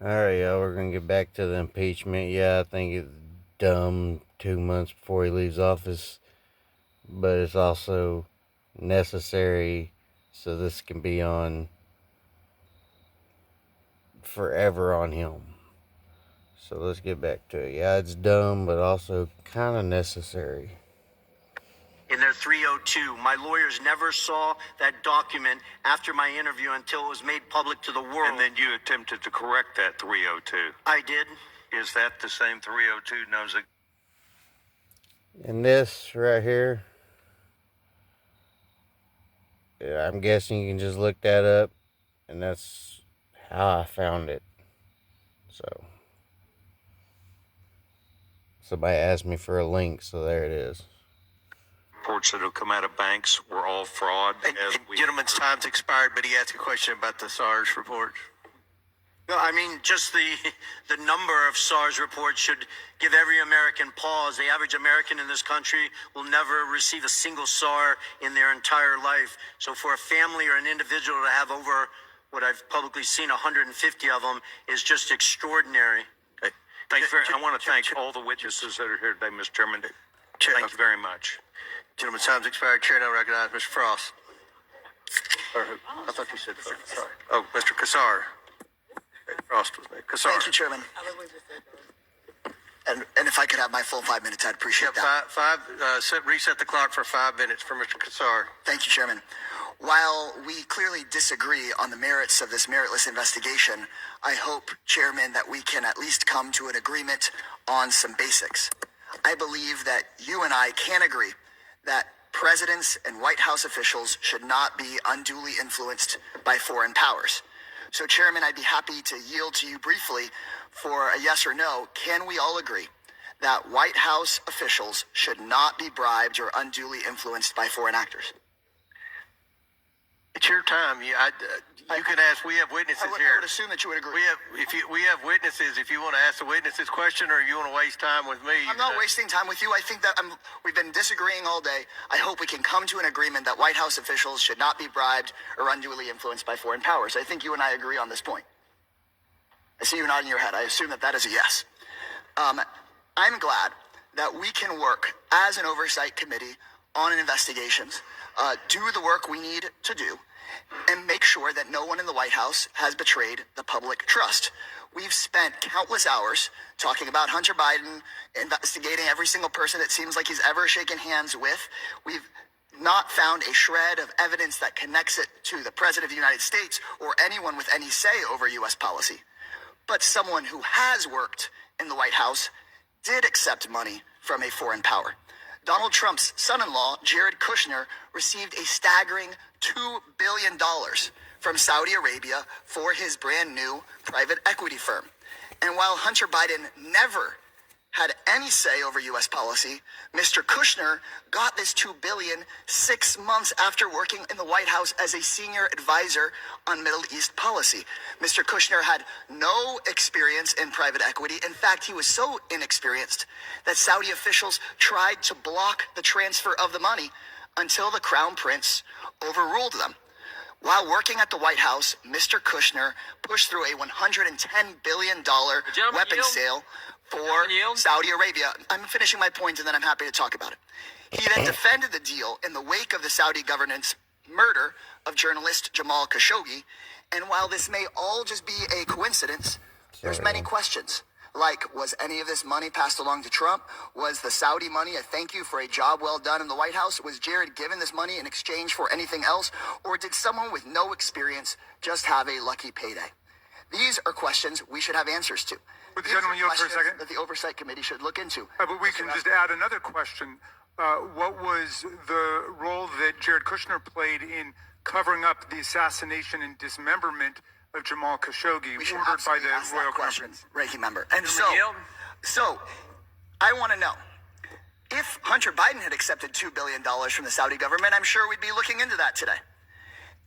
Alright, y'all, we're gonna get back to the impeachment. Yeah, I think it's dumb 2 months before he leaves office, but it's also necessary so this can be on forever on him. So let's get back to it. Yeah, it's dumb, but also kind of necessary. In their 302, my lawyers never saw that document after my interview until it was made public to the world. And then you attempted to correct that 302. I did. Is that the same 302 knows it? And this right here, yeah, I'm guessing you can just look that up, and that's how I found it. So somebody asked me for a link, so there it is. Reports that have come out of banks were all fraud. Gentleman's time's expired, but he asked a question about the SARS report. No, I mean, just the number of SARS reports should give every American pause. The average American in this country will never receive a single SAR in their entire life. So for a family or an individual to have over what I've publicly seen 150 of them is just extraordinary. Okay. I want to thank all the witnesses that are here today, Mr. Chairman. Thank you very much. Gentleman's time's expired. Chair now recognizes Mr. Frost. I thought you said Frost. Sorry. Oh, Mr. Kassar. Frost was made. Kassar. Thank you, Chairman. And if I could have my full 5 minutes, I'd appreciate that. Reset the clock for 5 minutes for Mr. Kassar. Thank you, Chairman. While we clearly disagree on the merits of this meritless investigation, I hope, Chairman, that we can at least come to an agreement on some basics. I believe that you and I can agree that presidents and White House officials should not be unduly influenced by foreign powers. So, Chairman, I'd be happy to yield to you briefly for a yes or no. Can we all agree that White House officials should not be bribed or unduly influenced by foreign actors? It's your time. You can ask. We have witnesses here. I would assume that you would agree. We have witnesses. If you want to ask the witnesses question, or you want to waste time with me, I'm not wasting time with you. I think that we've been disagreeing all day. I hope we can come to an agreement that White House officials should not be bribed or unduly influenced by foreign powers. I think you and I agree on this point. I see you nodding your head. I assume that that is a yes. I'm glad that we can work as an oversight committee on investigations, do the work we need to do, and make sure that no one in the White House has betrayed the public trust. We've spent countless hours talking about Hunter Biden, investigating every single person it seems like he's ever shaken hands with. We've not found a shred of evidence that connects it to the President of the United States or anyone with any say over U.S. policy. But someone who has worked in the White House did accept money from a foreign power. Donald Trump's son-in-law, Jared Kushner, received a staggering $2 billion from Saudi Arabia for his brand new private equity firm. And while Hunter Biden never had any say over U.S. policy, Mr. Kushner got this $2 billion 6 months after working in the White House as a senior advisor on Middle East policy. Mr. Kushner had no experience in private equity. In fact, he was so inexperienced that Saudi officials tried to block the transfer of the money until the Crown Prince overruled them. While working at the White House, Mr. Kushner pushed through a $110 billion weapons sale for Saudi Arabia. I'm finishing my point and then I'm happy to talk about it. He then defended the deal in the wake of the Saudi government's murder of journalist Jamal Khashoggi. And while this may all just be a coincidence, there's many questions. Like, was any of this money passed along to Trump? Was the Saudi money a thank you for a job well done in the White House? Was Jared given this money in exchange for anything else? Or did someone with no experience just have a lucky payday? These are questions we should have answers to. Would the gentleman yield for a second? That the Oversight Committee should look into. But we can just add another question. What was the role that Jared Kushner played in covering up the assassination and dismemberment of Jamal Khashoggi, ordered by the Royal Conference? Ranking member. And so I want to know, if Hunter Biden had accepted $2 billion from the Saudi government, I'm sure we'd be looking into that today.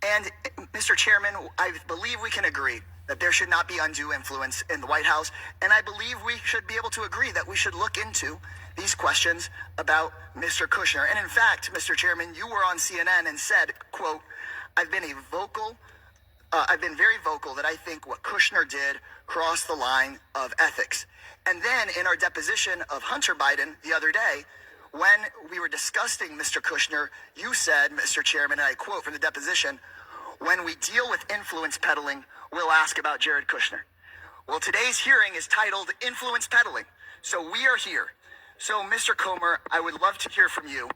And Mr. Chairman, I believe we can agree that there should not be undue influence in the White House. And I believe we should be able to agree that we should look into these questions about Mr. Kushner. And in fact, Mr. Chairman, you were on CNN and said, quote, I've been a vocal I've been very vocal that I think what Kushner did crossed the line of ethics. And then in our deposition of Hunter Biden the other day, when we were discussing Mr. Kushner, you said, Mr. Chairman, and I quote from the deposition, "When we deal with influence peddling, we'll ask about Jared Kushner." Well, today's hearing is titled Influence Peddling. So we are here. So, Mr. Comer, I would love to hear from you.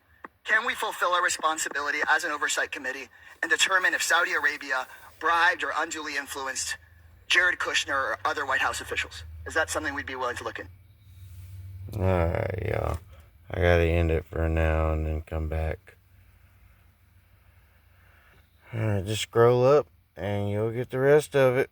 Can we fulfill our responsibility as an oversight committee and determine if Saudi Arabia bribed or unduly influenced Jared Kushner or other White House officials? Is that something we'd be willing to look in? Alright, y'all. I gotta end it for now and then come back. Alright, just scroll up and you'll get the rest of it.